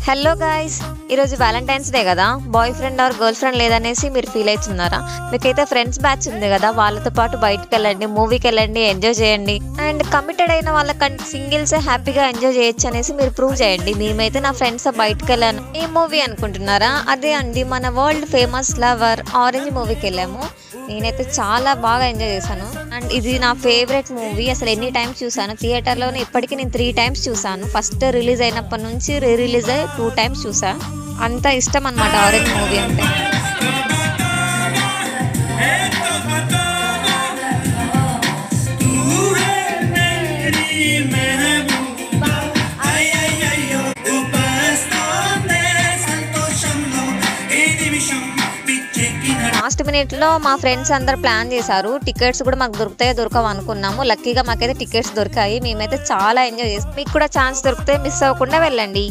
Hello guys, ఈరోజు Valentine's Day కదా. Boyfriend or girlfriend లేదనేసి మీరు ఫీల్ అవుతున్నారా? మీకైతే ఫ్రెండ్స్ బ్యాచ్ ఉంది కదా, వాళ్ళతో పాటు బయటకు వెళ్ళండి, మూవీకి వెళ్ళండి, ఎంజాయ్ చేయండి. అండ్ కమిటెడ్ అయిన వాళ్ళకంటే సింగిల్స్ హ్యాపీగా ఎంజాయ్ చేయొచ్చు అనేసి మీరు ప్రూవ్ చేయండి. మేమైతే నా ఫ్రెండ్స్ బయటకు వెళ్ళాను. ఏ మూవీ అనుకుంటున్నారా? అదే అండి, మన వరల్డ్ ఫేమస్ లవర్ ఆరెంజ్ మూవీకి వెళ్ళాము. నేనైతే చాలా బాగా ఎంజాయ్ చేశాను. అండ్ ఇది నా ఫేవరెట్ మూవీ. అసలు ఎన్ని టైమ్స్ చూసాను థియేటర్లోనే, ఇప్పటికీ నేను 3 times చూసాను. ఫస్ట్ రిలీజ్ అయినప్పటి నుంచి రిలీజ్ అయ్యి 2 times చూసా. అంత ఇష్టం అన్నమాట ఆరెంజ్ మూవీ అంటే. లాస్ట్ మినిట్ లో మా ఫ్రెండ్స్ అందరు ప్లాన్ చేశారు. టికెట్స్ కూడా మాకు దొరుకుతాయో దొరకవు అనుకున్నాము. లక్కీగా మాకైతే టికెట్స్ దొరికాయి. మేమైతే చాలా ఎంజాయ్ చేస్తాం. మీకు కూడా ఛాన్స్ దొరికితే మిస్ అవ్వకుండా వెళ్ళండి.